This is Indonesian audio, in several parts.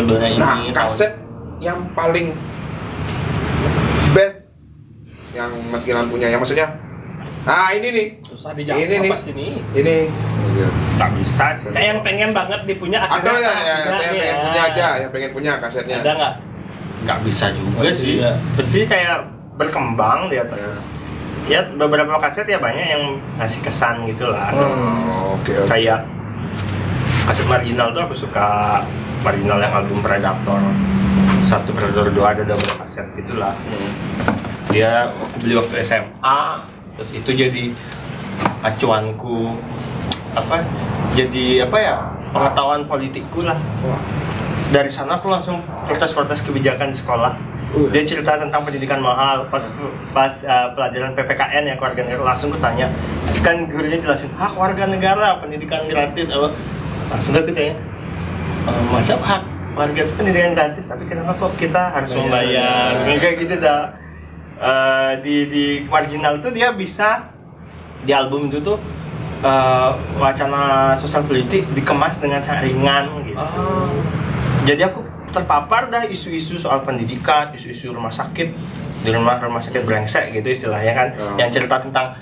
labelnya ini. Nah, kaset yang paling best yang Mas Gilang punya, yang maksudnya ini nih. Susah dijawab Ini nih. pas ini. Ini. Tak bisa sih. Kayak yang pengen banget dipunya Ada akhirnya ya, yang pengen ya. punya aja, yang pengen punya kasetnya. Ada nggak? Nggak bisa juga Oh, sih. iya. Pasti kayak berkembang dia terus. Ya beberapa kaset ya banyak yang ngasih kesan gitu lah. Oke. Kayak kaset marginal tuh aku suka marginal yang album Predator 1, Predator 2, ada beberapa kaset gitulah. Dia aku beli waktu SMA, terus itu jadi acuanku jadi pengetahuan politikku lah. Dari sana aku langsung protes kebijakan sekolah. Dia cerita tentang pendidikan mahal pas pelajaran PPKN ya, keluarga negara. Langsung kutanya, kan gurunya jelasin hak warga negara pendidikan gratis apa. Langsung aku tanya, masa hak warga itu pendidikan gratis, tapi kenapa kok kita harus membayar? Kayak gitu dah. Di marginal tuh dia bisa di album itu tuh wacana sosial politik dikemas dengan sangat ringan gitu. Jadi aku terpapar dah isu-isu soal pendidikan, isu-isu rumah sakit, di rumah sakit brengsek gitu istilahnya kan, yang cerita tentang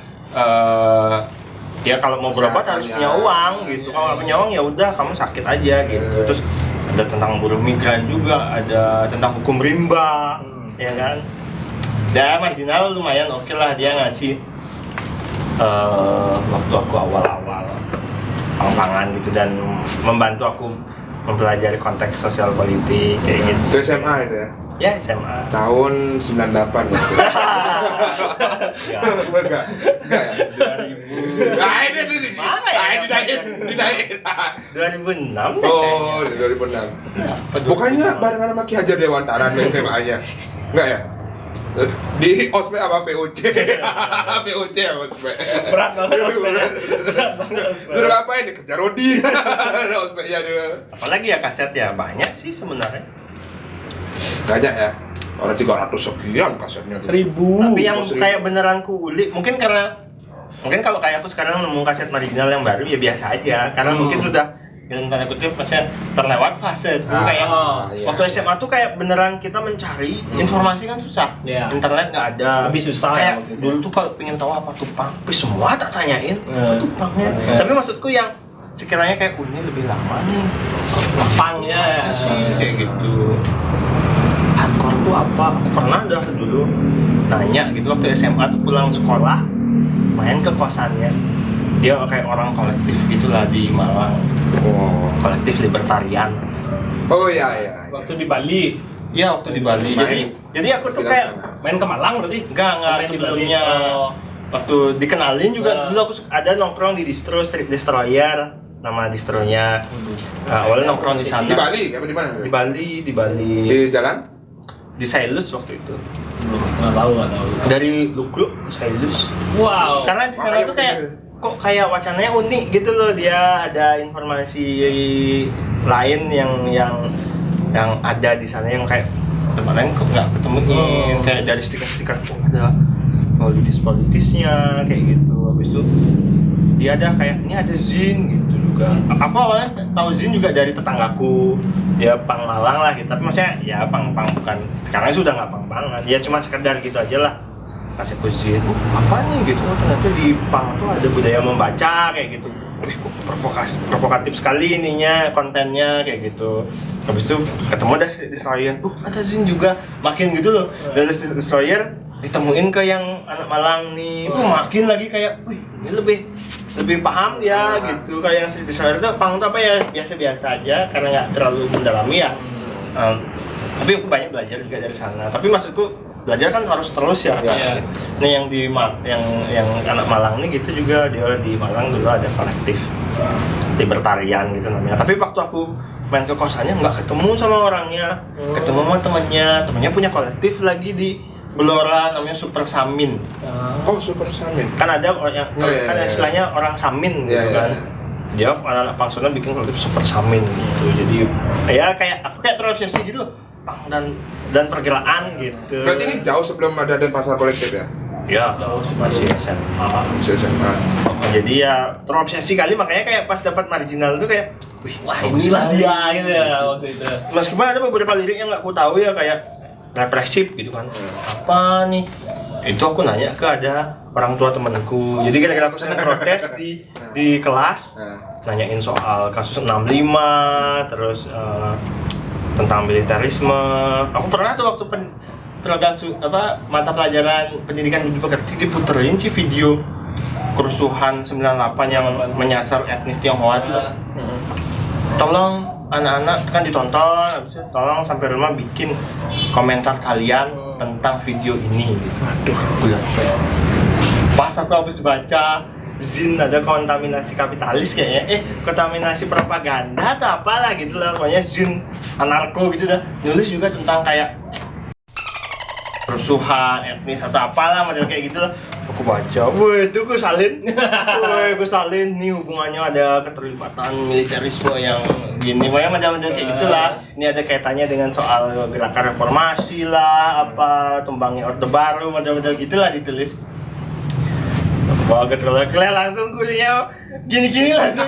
ya kalau mau berobat harus punya uang gitu, kalau nggak punya uang ya udah kamu sakit aja gitu. Terus ada tentang buruh migran juga, ada tentang hukum rimba, ya kan. Dan marginal lumayan oke lah, dia ngasih waktu aku awal-awal pang-pangan gitu dan membantu aku mempelajari konteks sosial politik kayak gitu. Itu SMA itu ya? Ya SMA. Tahun 98 ya? Ya. Enggak ya? 2000. Nah ini Mana ya? Dinaikin 2006 deh Oh, kayaknya. 2006 Bukannya barengan sama Ki Hajar Dewantara SMA-nya? Enggak ya? Di ospek apa VOC? VOC ya ospek. Berat banget ospek. Berat banget ospek. Dulu apa ini? Kerja Rodi. Ospeknya dulu. Apalagi ya kaset ya banyak sih sebenarnya. Banyak ya? Orang 300 sekian kasetnya. 1000. Tapi yang seribu. kayak beneran kulik, mungkin kalau kayak aku sekarang nemu kaset marginal yang baru ya biasa aja. Karena mungkin sudah yang tanda kutip maksudnya terlewat fase tuh kayak iya. waktu SMA tuh kayak beneran kita mencari informasi kan susah. Iya. Internet nggak ada. Lebih susah Kayak ya waktu itu. dulu tuh kalau pengen tahu apa tupang, semua tak tanyain apa tupangnya. Tapi maksudku yang sekiranya kayak ini lebih lama nih. Pangnya Sih kayak gitu. Hardcore tuh apa? Aku pernah dah dulu nanya gitu waktu SMA tuh pulang sekolah main ke kosannya. Dia kayak orang kolektif gitulah di Malang. Kolektif libertarian. Oh iya. waktu di Bali. Iya waktu di Bali. Jadi aku tuh kayak Main ke Malang berarti? enggak Main di sebelumnya. Bali. Oh. Waktu dikenalin juga dulu aku ada nongkrong di distro Street Destroyer, nama distronya. Awalnya nongkrong di sana. Di Bali? Apa di mana? Di Bali. Di jalan? Di Sailus waktu itu. Nggak tahu. Dari Lukluk ke Sailus. Wow. Karena di sana tuh kayak kok kayak wacananya unik gitu loh, dia ada informasi lain yang ada di sana yang kayak tempat lain kok nggak ketemuin, kayak dari stiker-stiker kok ada politisnya kayak gitu. Habis itu dia ada kayak ini ada zin gitu juga. Aku awalnya tahu zin juga dari tetanggaku, ya pang Malang lah gitu, tapi maksudnya ya pang bukan sekarang sudah nggak pang banget, ya cuma sekedar gitu aja lah. Kasih zin, apa nih gitu, ternyata di pang tuh ada budaya membaca kayak gitu. Wih kok provokatif sekali ininya, kontennya kayak gitu. Habis itu ketemu ada Destroyer, ada zin juga, makin gitu loh. Dari Destroyer ditemuin ke yang anak Malang nih, makin lagi kayak, wih ini lebih paham ya gitu. Kayak yang Street Destroyer itu pang tuh apa ya, biasa-biasa aja karena nggak terlalu mendalami ya. Tapi aku banyak belajar juga dari sana. Tapi maksudku belajar kan harus terus ya. Iya. Nih yang anak Malang nih gitu juga, dia di Malang dulu ada kolektif libertarian gitu namanya. Tapi waktu aku main ke kosannya nggak ketemu sama orangnya, ketemu sama temennya punya kolektif lagi di Belora namanya Super Samin. Oh, Super Samin. Kan ada yang kan istilahnya orang Samin gitu kan. Dia anak-anak Pangsona bikin kolektif Super Samin gitu. Jadi ya kayak aku kayak terobsesi gitu loh, pang dan pergerakan gitu. Berarti ini jauh sebelum ada pasar kolektif ya? Ya, masih SMA. Masih SMA. Jadi ya terobsesi kali, makanya kayak pas dapat marginal tuh kayak wih, Wah, bagus inilah sekali. dia gitu ya waktu itu. Meskipun ada beberapa lirik yang nggak aku tahu ya, kayak represif gitu kan. Apa nih? Itu aku nanya ke ada orang tua temanku. Jadi gara-gara aku sering protes di kelas, nanyain soal kasus 65, terus tentang militerisme. Aku pernah tuh waktu mata pelajaran pendidikan budi pekerti diputerin sih video kerusuhan 98 yang menyasar etnis Tionghoa itu. Tolong anak-anak kan ditonton, habis itu tolong sampai rumah bikin komentar kalian tentang video ini. Aduh, pas aku habis baca Zin ada kontaminasi kapitalis kayaknya, kontaminasi propaganda atau apalah gitu lah, pokoknya Zin anarko gitu dah. Nulis juga tentang kayak kerusuhan etnis atau apalah model kayak gitu lah. Aku baca, wah itu gue salin, nih hubungannya ada keterlibatan militerisme yang gini, pokoknya macam-macam kayak gitulah. Ini ada kaitannya dengan soal gerakan reformasi lah, apa tumbangnya Orde Baru, macam-macam gitulah ditulis. Wah, keterlaluan langsung kuliah gini-gini langsung.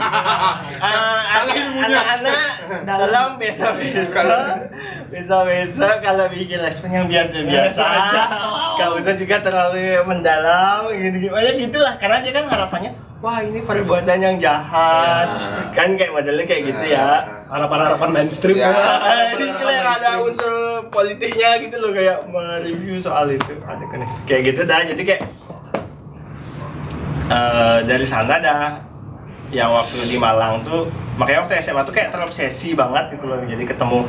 Anak-anak dalam biasa kalau bikin respon yang biasa aja. Gak usah juga terlalu mendalam gitu. Banyak gitulah, karena dia kan harapannya, wah ini perbuatan yang jahat. Kan kayak modelnya kayak gitu ya. Harapan-harapan mainstream. Ini kayak ada unsur politiknya gitu loh, kayak mereview soal itu. Ada kayak gitu dah. Jadi kayak dari sana dah yang waktu di Malang tuh, makanya waktu SMA tuh kayak terobsesi banget gitu loh. Jadi ketemu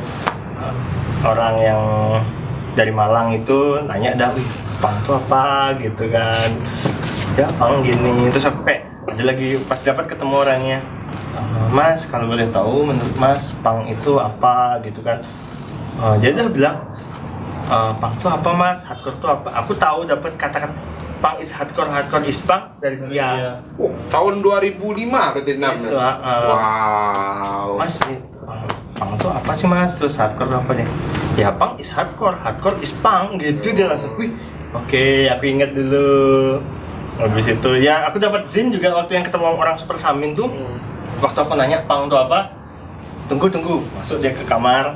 orang yang dari Malang itu nanya dah, wih pang tuh apa gitu kan, ya pang gini. Terus aku kayak ada lagi pas dapat ketemu orangnya, Mas kalau boleh tahu menurut Mas pang itu apa gitu kan. Jadi dia bilang, pang tuh apa Mas, hardcore tuh apa. Aku tahu dapat kata-kata punk is hardcore, hardcore is punk dari dia. Tahun 2005 berarti namanya. Itu, wow. Mas, punk tuh apa sih Mas? Terus hardcore tuh apa nih? Ya punk is hardcore, hardcore is punk gitu. Dia langsung, wih, oke, aku inget dulu. Habis itu, ya aku dapat Zin juga waktu yang ketemu orang Super Samin tuh. Waktu aku nanya punk tuh apa, tunggu, masuk dia ke kamar.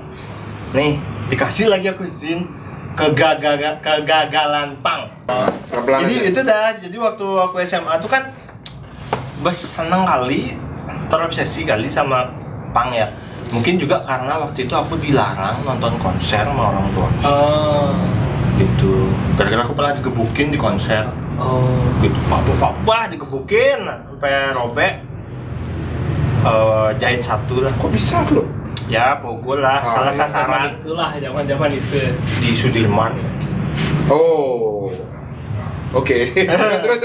Nih, dikasih lagi aku Zin. Kegagalan pang. Jadi itu dah. Jadi waktu aku SMA tuh kan seneng kali, terobsesi kali sama pang ya. Mungkin juga karena waktu itu aku dilarang nonton konser sama orang tua. Gitu. Gara-gara aku pernah digebukin di konser. Gitu. Papa digebukin sampai robek. Jahit satu lah. Kok bisa loh? Ya, pukul lah, salah sasaran. Itulah zaman itu Di Sudirman. Oh. Oke. Terus.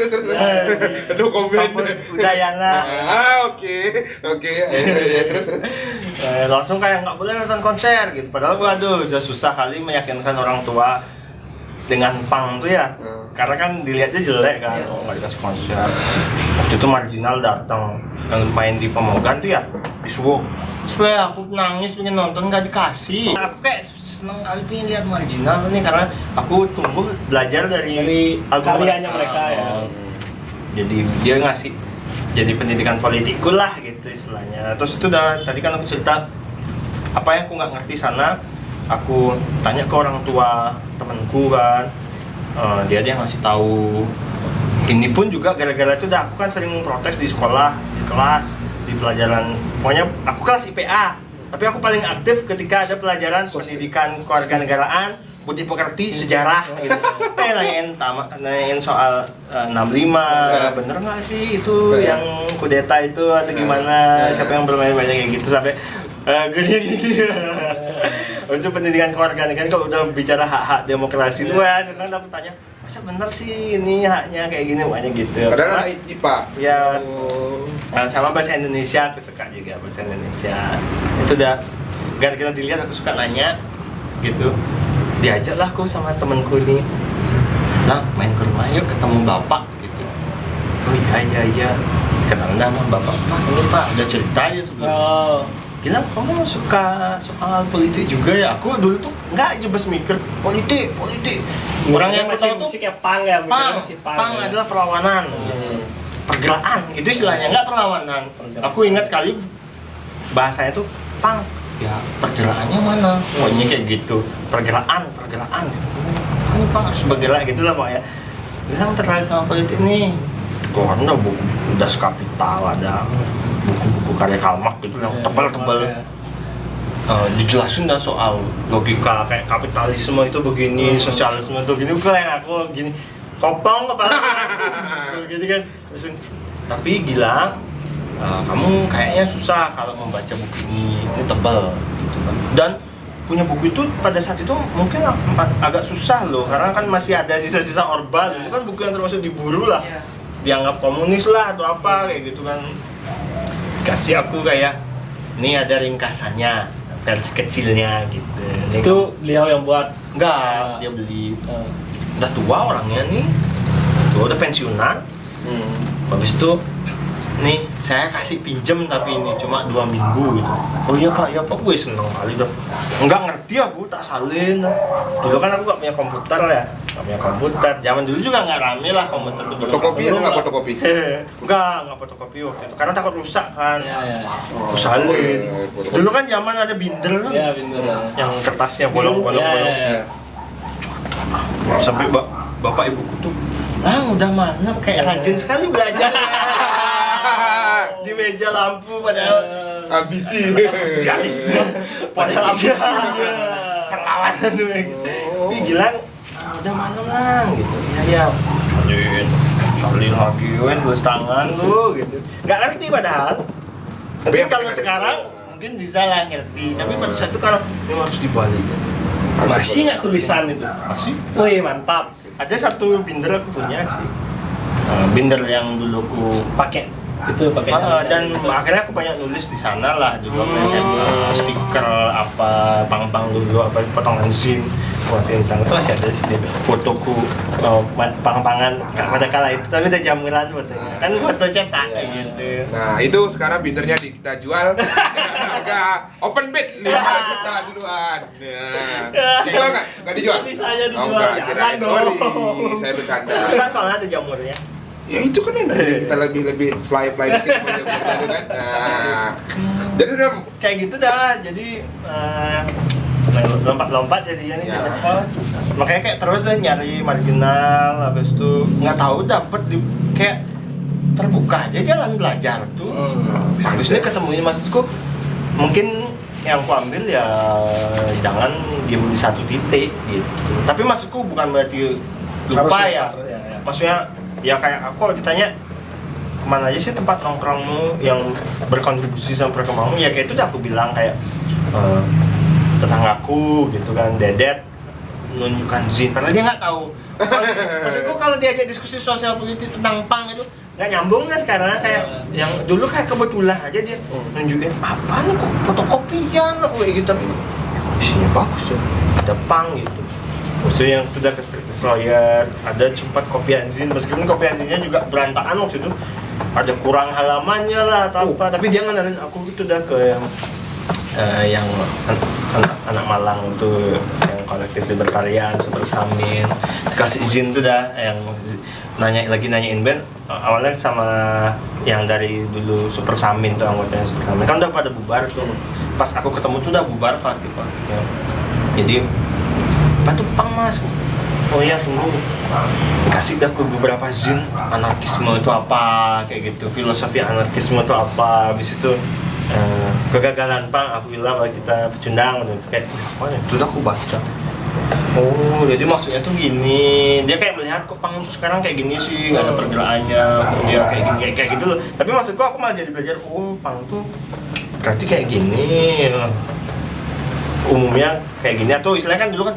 Aduh, komen. Udayana. Oke. Terus. Langsung kayak nggak boleh nonton konser gitu. Padahal gua udah susah kali meyakinkan orang tua dengan pang tuh ya. Karena kan dilihatnya jelek kan, nggak dikasih konser. Waktu itu Marginal datang yang main di Pemogan tuh ya, di Suwo. Wah, aku nangis pengen nonton, nggak dikasih. Aku kayak seneng kali pengen lihat Marginal nih, karena aku tumbuh belajar dari karyanya mereka ya. Jadi dia ngasih jadi pendidikan politikku lah gitu istilahnya. Terus itu tadi kan aku cerita apa yang aku nggak ngerti sana, aku tanya ke orang tua temanku kan, dia ngasih tahu. Ini pun juga gara-gara itu aku kan sering protes di sekolah, di kelas, di pelajaran, pokoknya aku kelas IPA, tapi aku paling aktif ketika ada pelajaran pendidikan kewarganegaraan, budi pekerti, sejarah gitu. Nanyain soal 65, bener nggak sih itu yang kudeta itu atau gimana, siapa yang bermain banyak kayak gitu, sampai gini. Untuk pendidikan kewarganegaraan kalau udah bicara hak-hak demokrasi itu ya senang aku tanya, masa bener sih ini haknya kayak gini, makanya gitu. Padahal IPA. Ya. Sama bahasa Indonesia aku suka juga bahasa Indonesia. Itu udah gara-gara dilihat aku suka nanya gitu. Diajak lah aku sama temenku nih, lah main ke rumah yuk ketemu bapak gitu. Oh iya kenal sama bapak. Pak ini pak udah cerita aja sebelumnya. Gila, kamu suka soal politik juga ya? Aku dulu tuh nggak aja bes mikir politik. Orang yang masih tahu tuh kayak pang ya, pang adalah perlawanan. Pergerakan, itu istilahnya, nggak perlawanan. Aku ingat kali bahasanya tuh pang, ya pergerakannya mana? Pokoknya kayak gitu, pergerakan. Ini pang harus bergerak gitu lah pokoknya. Bilang terkait sama politik nih. Kok ada buku Das Kapital, ada buku-buku karya Karl Marx gitu yang tebal-tebal. Dijelasin dah soal logika kayak kapitalisme itu begini, sosialisme itu gini, bukan yang aku gini kopong kepala gitu kan langsung. Tapi Gilang, kamu kayaknya susah kalau membaca buku ini tebal gitu kan. Dan punya buku itu pada saat itu mungkin agak susah loh, karena kan masih ada sisa-sisa Orba, itu kan buku yang termasuk diburu lah, dianggap komunis lah atau apa kayak gitu kan. Kasih aku kayak, ini ada ringkasannya, versi kecilnya gitu. Itu beliau yang buat? Enggak, dia beli. Udah tua orangnya nih, udah pensiunan. Habis itu nih saya kasih pinjem tapi ini cuma 2 minggu gitu. Oh iya pak, gue seneng kali dong. Nggak ngerti aku, tak salin. Dulu kan aku nggak punya komputer ya, Zaman dulu juga nggak rame lah komputer tuh. Fotokopi ada nggak fotokopi? Nggak fotokopi waktu itu, karena takut rusak kan. Iya. Aku salin. Dulu kan zaman ada binder, Iya, binder. yang kertasnya bolong-bolong. Iya. Sampai bapak ibuku tuh, udah malam kayak rajin sekali belajar. Di meja lampu padahal Ambisi. sosialis, padahal ambisi, perlawanan tuh gitu. Tapi Gilang, udah malam lah gitu. Iya. Salin lagi, tulis tangan lu gitu. Nggak ngerti padahal. Tapi kalau sekarang mungkin bisa lah ngerti. Tapi pada saat itu kalau ini harus dibalik. Masih nggak tulisan itu? Masih. Wih, mantap. Ada satu binder aku punya sih. Binder yang dulu aku Pakai pakai dan akhirnya aku banyak nulis di sana lah juga. SMA, stiker apa, pang-pang dulu apa, potongan zin sana itu masih ada sih fotoku, pang-pangan pada kala itu, tapi udah jamuran fotonya kan, foto cetak kayak gitu. Nah itu sekarang bindernya kita jual harga open bid 5 juta duluan. Nah, dijual nggak? Nggak dijual? Bisanya dijual. Oh, nggak, Jangan kirain. Sorry, dong. saya bercanda. Susah soalnya ada jamurnya. Ya itu kan enak, kita lebih fly dikit gitu kan. Nah, jadi udah Kayak gitu dah, jadi lompat-lompat jadinya nih. Ya. Makanya kayak terus deh nyari marginal, habis itu nggak tahu dapet kayak terbuka aja jalan belajar tuh. Habisnya ketemunya, maksudku mungkin yang aku ambil ya jangan diem di satu titik gitu. Tapi maksudku bukan berarti lupa ya. Maksudnya ya kayak aku kalau ditanya kemana aja sih tempat nongkrongmu yang berkontribusi sama perkembanganmu, ya kayak itu udah aku bilang kayak tetanggaku gitu kan, Dedet menunjukkan zin, padahal dia nggak tahu. Maksudku kalau diajak diskusi sosial politik tentang pang itu nggak nyambung lah sekarang, kayak yang dulu kayak kebetulan aja dia nunjukin apa nih kok fotokopian apa kayak gitu, tapi isinya bagus ya, ada pang gitu. Maksudnya yang sudah ke Street Destroyer, ada sempat kopian zin, meskipun kopian zinnya juga berantakan waktu itu, ada kurang halamannya lah atau apa, tapi dia ngenalin aku gitu dah ke yang anak Malang itu, yang kolektif libertarian Super Samin, dikasih izin tuh dah, yang nanyain band, awalnya sama yang dari dulu Super Samin tuh, anggotanya Super Samin kan udah pada bubar tuh, pas aku ketemu tuh udah bubar Pak gitu. Jadi apa tuh pang mas? Oh iya tunggu, kasih dah ke beberapa zin, anarkisme itu apa kayak gitu, filosofi anarkisme itu apa, habis itu kegagalan pang aku bilang bahwa kita pecundang gitu, kayak apa ya, itu udah aku baca. Oh jadi maksudnya tuh gini, dia kayak melihat kok pang sekarang kayak gini sih, nggak ada pergerakannya, kok dia kayak gini kayak gitu loh. Tapi maksudku aku malah jadi belajar, oh pang tuh berarti kayak gini, umumnya kayak gini, atau istilahnya kan dulu kan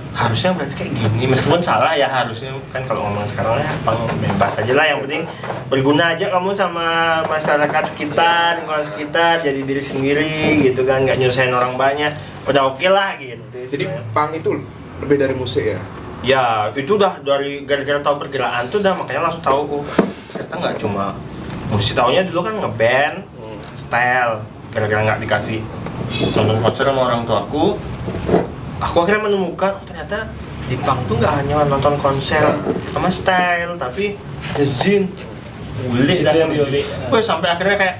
harusnya berarti kayak gini, meskipun salah ya harusnya kan, kalau ngomong sekarang ya pang bebas aja lah, yang penting berguna aja kamu sama masyarakat sekitar, lingkungan sekitar, jadi diri sendiri gitu kan, nggak nyusahin orang banyak, udah oke lah gitu. jadi pang itu lebih dari musik ya? Ya itu udah dari gara-gara tahu pergerakan tuh udah, makanya langsung tahu oh ternyata nggak cuma musik, taunya dulu kan ngeband, style, gara-gara nggak dikasih nonton konser sama orang tua aku akhirnya menemukan oh, ternyata di pang tuh nggak hanya nonton konser sama style, tapi ada zin, ulik dan gue sampai akhirnya kayak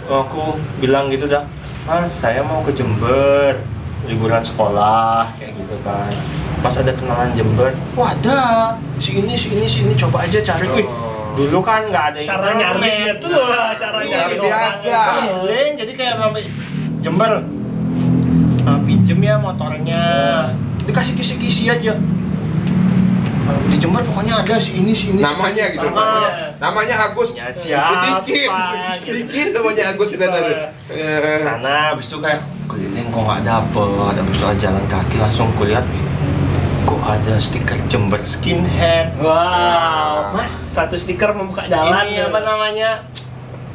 aku bilang gitu dah, Mas saya mau ke Jember liburan sekolah kayak gitu kan. Pas ada kenalan Jember, wah ada si ini coba aja cari. Wih, dulu kan nggak ada Cara nyarinya tuh cara Iya, nyari biasa. orang. keliling, jadi kayak sampai Jember pinjem ya motornya, dikasih kisi-kisi aja. Di Jember pokoknya ada si ini. Namanya gitu. Namanya Agus. Ya, siapa? Sedikit namanya Agus di sana. Sana, habis itu kayak keliling kok nggak dapet, habis itu jalan kaki langsung kulihat, kok ada stiker Jember Skinhead. Wow, Mas, satu stiker membuka jalan. ini apa namanya?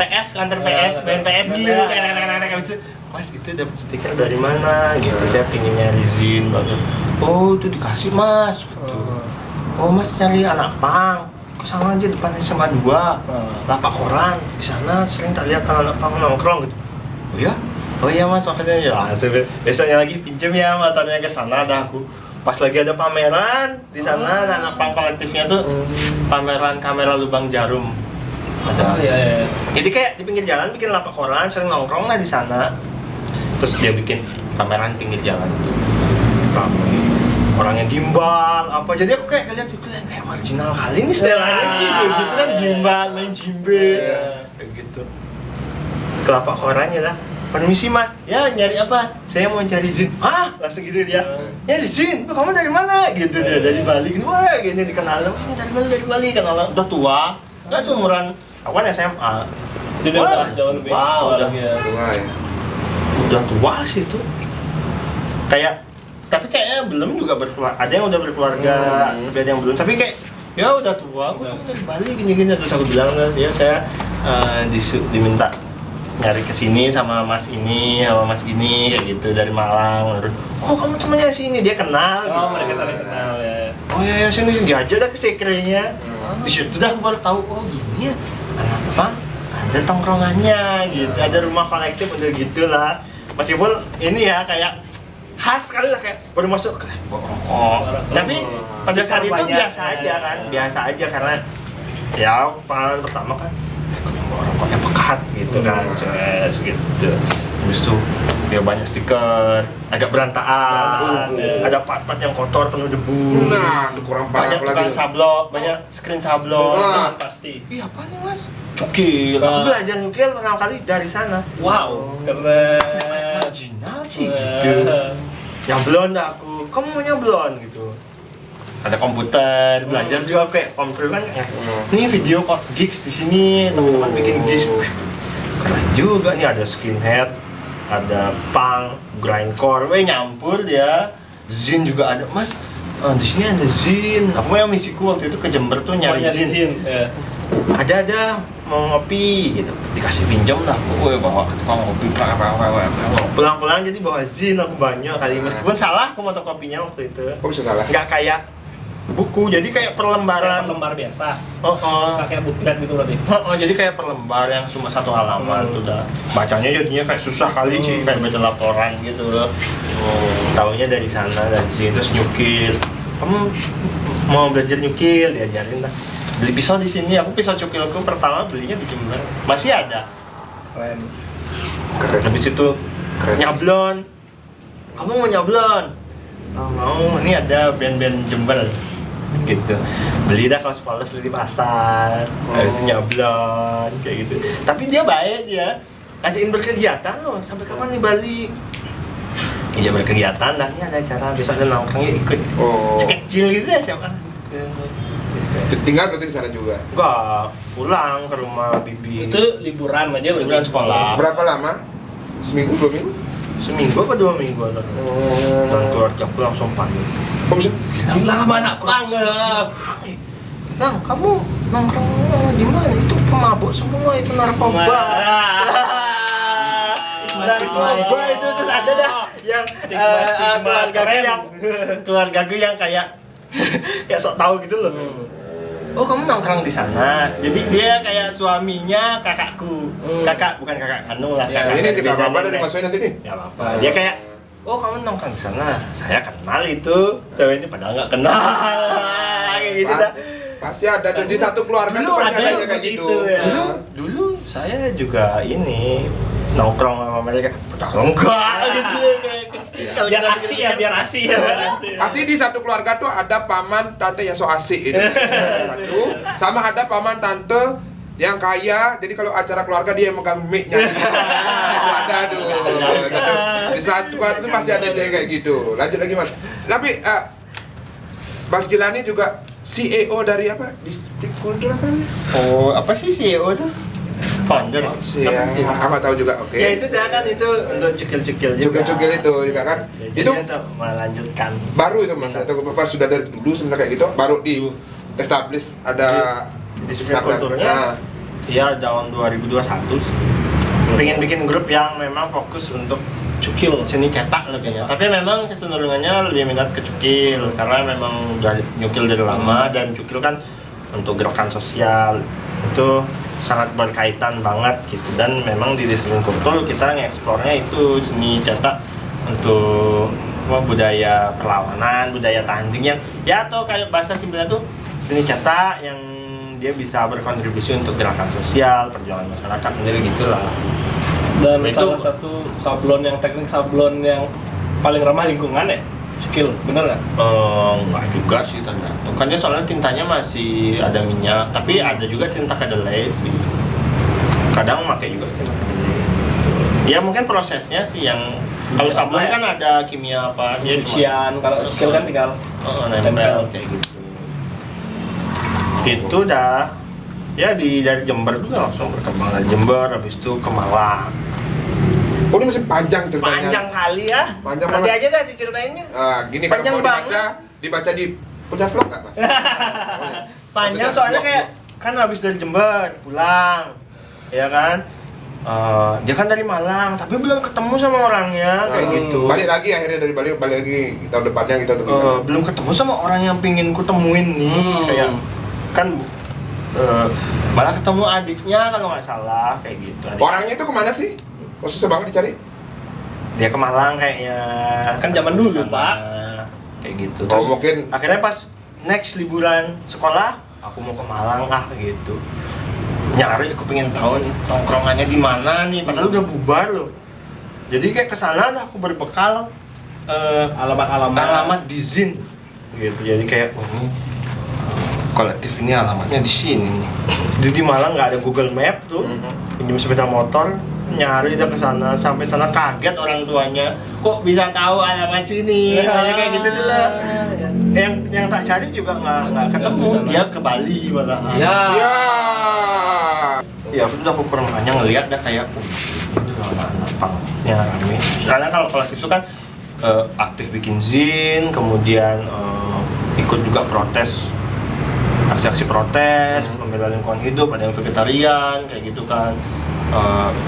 PS, kantor PS, band PS gitu. Habis itu, Mas itu dapat stiker dari mana? Gitu, saya pengen nyari zin banget. Oh, itu dikasih Mas. Gitu. Oh, Mas nyari anak pang. Kesana aja depan SMA 2, lapak koran. Di sana sering terlihat anak pang nongkrong gitu. Oh ya? Oh iya Mas, makasih ya. Langsung besoknya lagi pinjem ya motornya ke sana dah aku. Pas lagi ada pameran di sana anak pang kolektifnya tuh pameran kamera lubang jarum. Ada. Iya. Jadi kayak di pinggir jalan bikin lapak koran, sering nongkrong lah di sana. Terus dia bikin pameran pinggir jalan itu. Ramai. Orangnya gimbal apa, jadi aku kayak ngeliat itu kayak marginal kali nih setelannya sih gitu kan, gimbal main jimbe kayak gitu. Kelapa korannya lah, permisi Mas, ya nyari apa? Saya mau cari zin. Hah? Langsung gitu dia, nyari zin? Kamu dari mana? Gitu dia, dari Bali gitu. Wah gini dikenal, ini dari Bali kenal, udah tua, nggak seumuran aku kan SMA. Jadi udah jauh lebih tua udah lagi ya. Tua ya. Udah tua sih itu, kayak tapi kayaknya belum juga berkeluarga, ada yang udah berkeluarga, tapi ada yang belum, tapi kayak ya udah tua, aku dari Bali gini-gini. Terus aku bilang ya saya diminta nyari kesini sama mas ini kayak gitu dari Malang. Terus, oh kamu temannya sini, dia kenal Oh, gitu. mereka saling kenal ya. Oh ya sini dia aja dah ke sekrenya. Di situ dah aku baru tahu, oh gini ya apa ada tongkrongannya gitu, ada rumah kolektif udah gitulah. Meskipun ini ya kayak khas sekali lah, kayak baru masuk ke rokok. Tapi pada saat itu biasa aja kan, biasa aja karena ya pengalaman pertama kan rokoknya pekat gitu kan, ces gitu. Habis itu dia banyak stiker, agak berantakan, ada part-part yang kotor penuh debu. Nah, itu kurang Banyak parah tukang lagi. sablon, banyak screen sablon. Wah. Pasti. Ih apa nih Mas? Cukil. Aku belajar nyukil pertama kali dari sana. Wow, keren. Marginal sih gitu. Nyablon dah aku. Kamu mau nyablon gitu. Ada komputer, belajar juga kayak komputer kan ya. Ini video kok gigs di sini, teman-teman bikin gigs. Keren juga nih, ada skinhead, ada punk, grindcore, nyampur dia. Zin juga ada. Mas, di sini ada zin. Aku yang misiku waktu itu ke Jember tuh nyari zin. Ya. Ada mau ngopi gitu, dikasih pinjam lah, gue bawa ke tukang kopi, pulang-pulang jadi bawa zin aku banyak kali, meskipun salah aku fotokopinya waktu itu, Kok bisa salah? nggak kayak buku, jadi kayak perlembaran, Lembar biasa. oh, Pakai buklet gitu berarti. jadi kayak perlembar yang cuma satu halaman, udah bacanya jadinya kayak susah kali sih, kayak baca laporan gitu loh. Taunya dari sana, dari sini, terus nyukil, kamu mau belajar nyukil, diajarin lah. Beli pisau di sini, aku pisau cukilku pertama belinya di Jember, masih ada. Keren. Keren. Habis itu nyablon, kamu mau nyablon? Oh, mau, ini ada band-band Jember gitu. Beli dah kaos polos di pasar, habis itu nyablon kayak gitu. Tapi dia baik, dia ngajakin berkegiatan loh, sampai kapan nih Bali? Iya berkegiatan, dan ini ada acara, besok ada nongkrongnya ikut. Oh. Kecil gitu ya siapa? Tinggal berarti di sana juga. Enggak, pulang ke rumah bibi. Itu liburan aja berarti. Liburan sekolah. Berapa lama? Seminggu, 2 minggu? Seminggu apa 2 minggu atau? Dan keluarga aku langsung panik. Kok bisa? Gila anak pang. Nang, kamu nongkrong di mana? Itu pemabuk semua, itu narkoba. Narkoba itu terus ada dah yang keluargaku yang kayak kayak sok tahu gitu loh. Oh kamu nongkrong di sana. Jadi dia kayak suaminya kakakku. Kakak bukan kakak kandung lah. Ya, kakak Ini dari tidak beda apa-apa nenek. dimasukin nanti nih. Ya apa. Dia kayak, oh kamu nongkrong di sana. Saya kenal itu. Cewek ini padahal nggak kenal. Kayak gitu dah. Pasti ada tuh di satu keluarga Dulu tuh pasti ada ada yang kayak seperti gitu. itu, ya. Dulu saya juga ini nongkrong sama mereka. Kalau enggak gitu kayak Biar asik ya, biar asik ya. Pasti di satu keluarga tuh ada paman tante yang so asik ini. Satu, sama ada paman tante yang kaya, jadi kalau acara keluarga dia yang megang mic-nya. Itu ada tuh. Di satu keluarga itu pasti ada yang kayak gitu. Lanjut lagi Mas. Tapi Mas Gilani juga CEO dari apa? Distrik Kultur apa namanya? Oh, apa sih CEO tuh? Founder. Ya, apa tahu juga. Oke. Ya itu dah kan itu untuk cukil-cukil juga. Cukil-cukil itu juga kan. Ya, Itu jadi melanjutkan. baru itu Mas atau Bapak sudah dari dulu sebenarnya kayak gitu, baru di establish ada Di sosial kulturnya ya tahun 2021 sih. Pengen bikin grup yang memang fokus untuk Cukil. seni cetak lebihnya. Tapi memang kecenderungannya lebih minat ke cukil karena memang udah nyukil dari lama dan cukil kan untuk gerakan sosial itu sangat berkaitan banget gitu, dan memang di disiplin kultur kita ngeksplornya itu seni cetak untuk budaya perlawanan, budaya tanding yang ya atau kayak bahasa simpelnya tuh seni cetak yang dia bisa berkontribusi untuk gerakan sosial, perjuangan masyarakat, menjadi gitulah. Dan Itu- salah satu sablon yang teknik sablon yang paling ramah lingkungan ya, Cukil, bener nggak? Enggak juga sih tergantung. Kan dia soalnya tintanya masih ada minyak, tapi ada juga tinta kedelai sih. Kadang pakai juga tinta kedelai. Ya mungkin prosesnya sih yang kalau sablon kan ada kimia apa dia cuma Cucian, kalau Cukil kan tinggal nempel kayak gitu. Itu dah. Ya dari Jember juga langsung berkembang dari Jember, habis itu ke Malang. Oh ini masih panjang ceritanya. Panjang kali ya. Panjang Nanti banget. aja dah diceritainnya. Gini Panjang kalau mau banget. dibaca di punya vlog nggak Mas? Panjang Maksudnya soalnya vlog, kayak kan habis dari Jember pulang, ya kan? Dia kan dari Malang, tapi belum ketemu sama orangnya kayak gitu. Balik lagi akhirnya dari Bali balik lagi tahun depannya kita untuk Belum ketemu sama orang yang pingin ku temuin nih, kayak kan malah ketemu adiknya kalau nggak salah kayak gitu. Orangnya itu kemana sih? Oh, susah banget dicari. Dia ke Malang kayaknya. Kan zaman dulu, Kesana, Pak. Kayak gitu. Oh mungkin Akhirnya pas next liburan sekolah, aku mau ke Malang gitu. Nyari, aku pengen tahu nih tongkrongannya di mana nih, padahal udah bubar loh. Jadi kayak kesana lah aku berbekal alamat di Zin gitu. Jadi kayak ini kolektif ini alamatnya di sini nih. Jadi di Malang nggak ada Google Map tuh, pinjam sepeda motor, nyari udah kesana, sampai sana kaget orang tuanya, kok bisa tahu alamat sini, kayak gitu dulu. Yang tak cari juga nggak ketemu, dia ke Bali malah. Ya. ya. Ya udah aku ke rumahnya ngeliat dah kayak itu anak pangnya rame. Karena kalau kolektif itu kan aktif bikin zin, kemudian ikut juga protes, aksi-aksi protes, membela lingkungan hidup, ada yang vegetarian kayak gitu kan.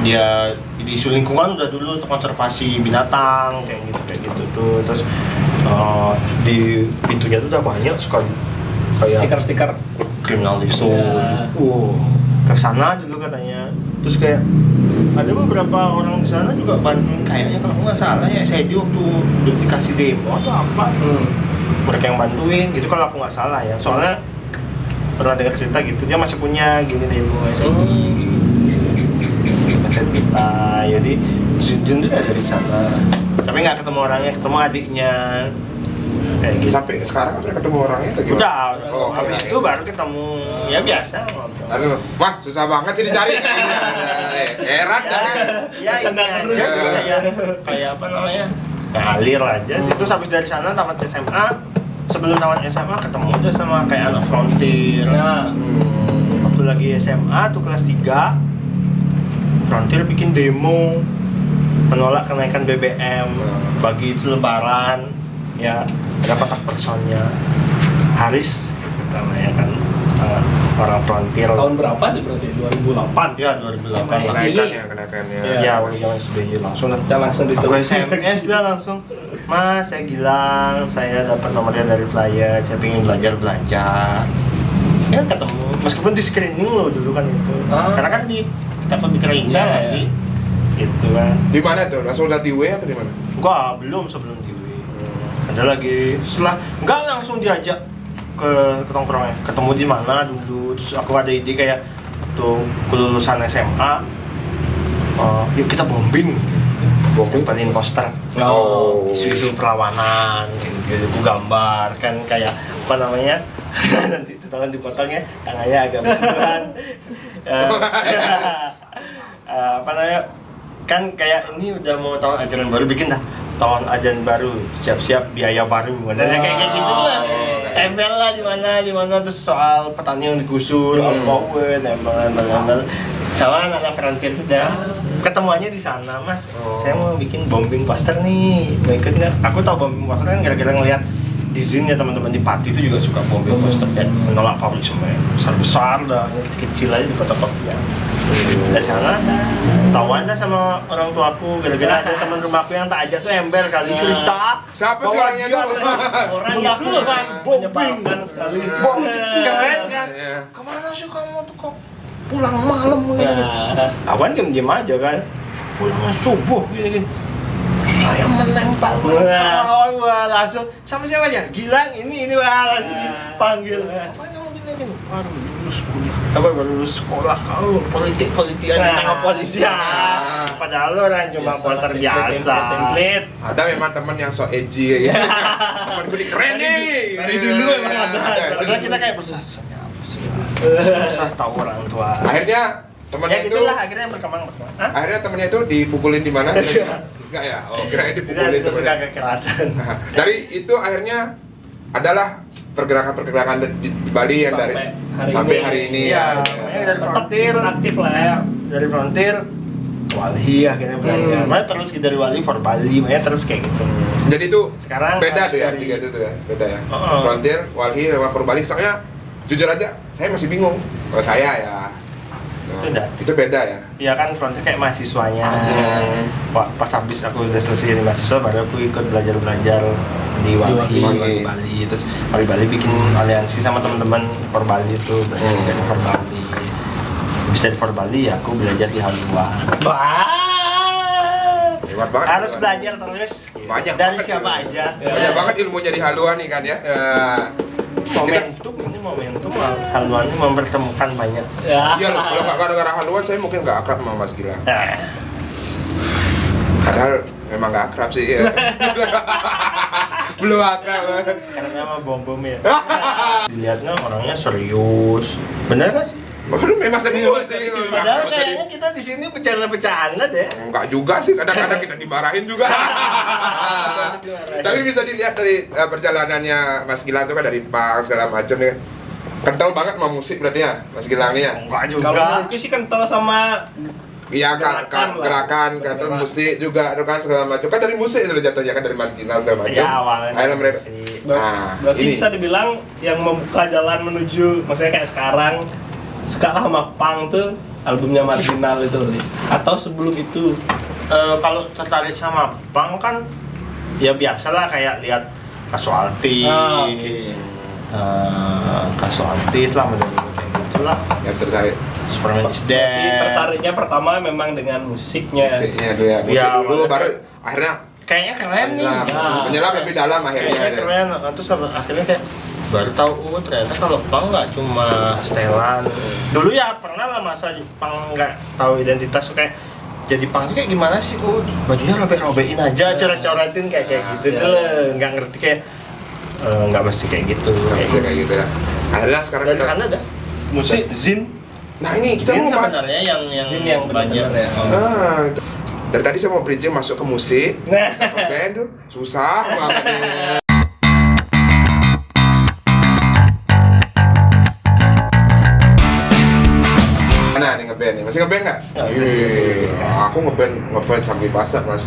Dia di isu lingkungan udah dulu untuk konservasi binatang kayak gitu tuh. Terus di pintunya tuh udah banyak sekali kayak Stiker-stiker. kriminal isu. Ya. Kesana dulu katanya. Terus kayak ada beberapa orang di sana juga bantuin, kayaknya kalau nggak salah ya SID waktu dikasih demo atau apa. Mereka yang bantuin gitu kalau aku nggak salah ya. Soalnya pernah dengar cerita gitu, dia masih punya gini demo SID. Kita jadi Jun tuh dari sana. Tapi nggak ketemu orangnya, ketemu adiknya. Kayak gitu. Sampai sekarang udah ketemu orangnya atau gimana? Udah, Oh, habis oke. itu baru ketemu ya biasa ngobrol. Aduh, Mas, susah banget sih dicari. Heran dah. Ya ini Bercanda aja terus. sih, kayak apa namanya, ngalir aja sih. Terus habis dari sana tamat SMA, sebelum tamat SMA ketemu aja sama kayak anak Frontier. Nah, Waktu lagi SMA tuh kelas 3, Frontier bikin demo menolak kenaikan BBM, bagi selebaran, ya ada kotak personnya. Haris namanya kan, orang Frontier. tahun berapa nih berarti? 2008. Ya 2008. Kenaikannya. Iya. Ya, waktu zaman SBY langsung lah. Kita langsung Aku ditulis. SMS dah langsung. Mas, saya Gilang, saya dapat nomornya dari flyer, saya pengen belajar. Ya ketemu, meskipun di screening loh dulu kan itu. Karena kan kita di Kerinta Iya, lagi. Gitu kan. Di mana tuh? Langsung udah di W atau di mana? Gua belum sebelum di W. Ada lagi setelah enggak langsung diajak ke tongkrongnya. Ketemu di mana dulu. Terus aku ada ide kayak waktu kelulusan SMA, yuk kita bombing. Bombing poster. Isu-isu perlawanan gitu. Aku gambar kan kayak apa namanya? Nanti itu tolong dipotongnya, tangannya agak bersentuhan. Apa namanya? Kan kayak ini udah mau tahun ajaran baru, bikin dah tahun ajaran baru, siap-siap biaya baru. Modelnya kayak gitu lah. Tempel lah di mana terus soal petani yang digusur, apa nembang sama anak frontier udah ketemuannya di sana, Mas. Saya mau bikin bombing poster nih, mau ikut nggak? Aku tahu bombing poster kan gara-gara ngeliat di sini ya, teman-teman di Pati itu juga suka bombing poster kayak menolak pabrik semua besar dah, kecil aja di fotokopian. Dan sana tahu aja sama orang tuaku, gara-gara ada teman rumahku yang tak ajak tuh ember kali cerita. Siapa sih bahwa orangnya dia tuh? Orang itu kan menyebalkan sekali. Keren kan? Iya. Kemana sih kamu tuh kok pulang malam gini? Aku kan diem-diem aja kan, pulangnya subuh gini. Saya menempel, wah langsung sama siapa aja? Gilang ini wah langsung dipanggil. Apa yang kamu gini? Baru lulus kuliah, baru lulus sekolah kamu politik-politikan tengah polisi ya. Padahal lo orang cuma poster biasa. Ada memang teman yang so edgy ya. Teman gue keren nih. Dari dulu memang ada. Padahal kita kayak berusaha susah tahu orang tua. Akhirnya temannya Ya itu gitulah akhirnya berkembang. akhirnya temannya itu dipukulin di mana? Enggak ya? Oh, kirain dipukulin Itu suka temannya. kekerasan. Nah, dari itu akhirnya adalah pergerakan-pergerakan di Bali yang dari sampai hari ini Iya, ya. makanya dari frontier aktif lah ya. Dari frontier Wali akhirnya belajar. Makanya terus dari Wali for Bali, makanya terus kayak gitu. Jadi itu Sekarang beda harus tuh ya, dari- tiga itu tuh ya, beda ya. Oh. Frontier, Walhi, sama Purbali. Soalnya jujur aja, saya masih bingung. Kalau saya ya, Itu dah. itu beda ya. Ya kan frontier kayak mahasiswanya. Hmm. Pas habis aku udah selesai jadi mahasiswa, baru aku ikut belajar di Walhi, Walhi. Bali. Terus Wali Bali bikin aliansi sama teman-teman for Bali itu, belajar dari for Bali. Habis dari for Bali ya aku belajar di Haluan. Hebat banget. Harus belajar terus. Banyak dari banget siapa ilmu. aja. Banyak banget ilmunya di haluan nih kan ya. Momentum ini momentum Haluan ini mempertemukan banyak. Iya loh, kalau nggak gara-gara haluan saya mungkin nggak akrab sama Mas Gilang. Nah, Padahal memang nggak akrab sih. Ya. Belum akrab. karena memang bom ya. Dilihatnya orangnya serius. Bener nggak sih? Memang serius sih. Padahal kayaknya kita di sini bercanda-bercanda deh. Enggak juga sih, kadang-kadang kita dimarahin juga. Tapi bisa dilihat dari perjalanannya Mas Gilang itu kan dari punk segala macam ya. Kental banget sama musik berarti ya, Mas Gilang ya. Enggak juga. Kalau menurutku sih kental sama Iya Gerakan lah. gerakan, kental musik juga itu kan segala macam. Kan dari musik sudah jatuhnya kan dari marginal segala macam. Ya, awalnya Akhirnya mereka musik. berarti ini. bisa dibilang yang membuka jalan menuju, maksudnya kayak sekarang sekarang sama punk tuh albumnya Marginal itu atau sebelum itu. Kalau tertarik sama punk kan ya biasalah kayak lihat Kasualtis. Oke. Kasualtis lah model-model kayak gitulah. yang tertarik Superman is Jadi Dead. tertariknya pertama memang dengan musiknya. musiknya dulu ya. Musik Ya, dulu awalnya- baru akhirnya Kayaknya keren nih. penyelam lebih dalam akhirnya. Kayaknya keren. Terus akhirnya kayak baru tahu ternyata kalau punk nggak cuma setelan. Dulu ya pernah lah masa punk nggak tahu identitas kayak jadi punk kayak gimana sih? Bajunya robek-robekin aja, coret-coretin kayak gitu tuh lah. Nggak ngerti kayak nggak mesti kayak gitu. Nggak bisa kayak gitu ya. Akhirnya sekarang Dari kita sana ada musik zin. nah ini kita Zin mau sebenarnya yang Zin yang banyak. benar-benar ya. Nah, itu. Dari tadi saya mau bridging masuk ke musik. Nah, Band tuh susah banget. Mana nih ngeband nih? Masih ngeband nggak? Aku ngeband sampai pasar mas.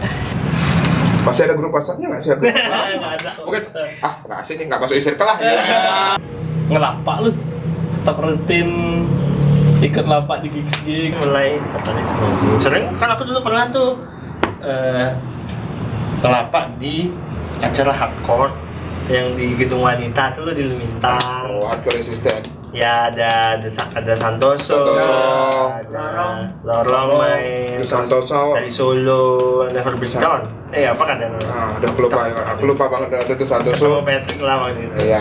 Masih ada grup WhatsAppnya nggak sih? Ada grup WhatsApp? nggak ada. Mungkin nggak asik nih, nggak masuk di circle lah. Ngelapak lu. Tetap rutin ikut lapak di gigs-gigs. Mulai tertarik sama zin. Sering kan aku dulu pernah tuh ngelapak di acara hardcore yang di gedung wanita tuh lo di Lumintang. Oh, hardcore resisten. Ya ada Santoso, Santoso. ada Lorong main Di Santoso. dari Solo, Never Be Gone. Apa katanya? Udah aku lupa banget ada tuh Ketemu Santoso. Patrick lah waktu itu. Iya.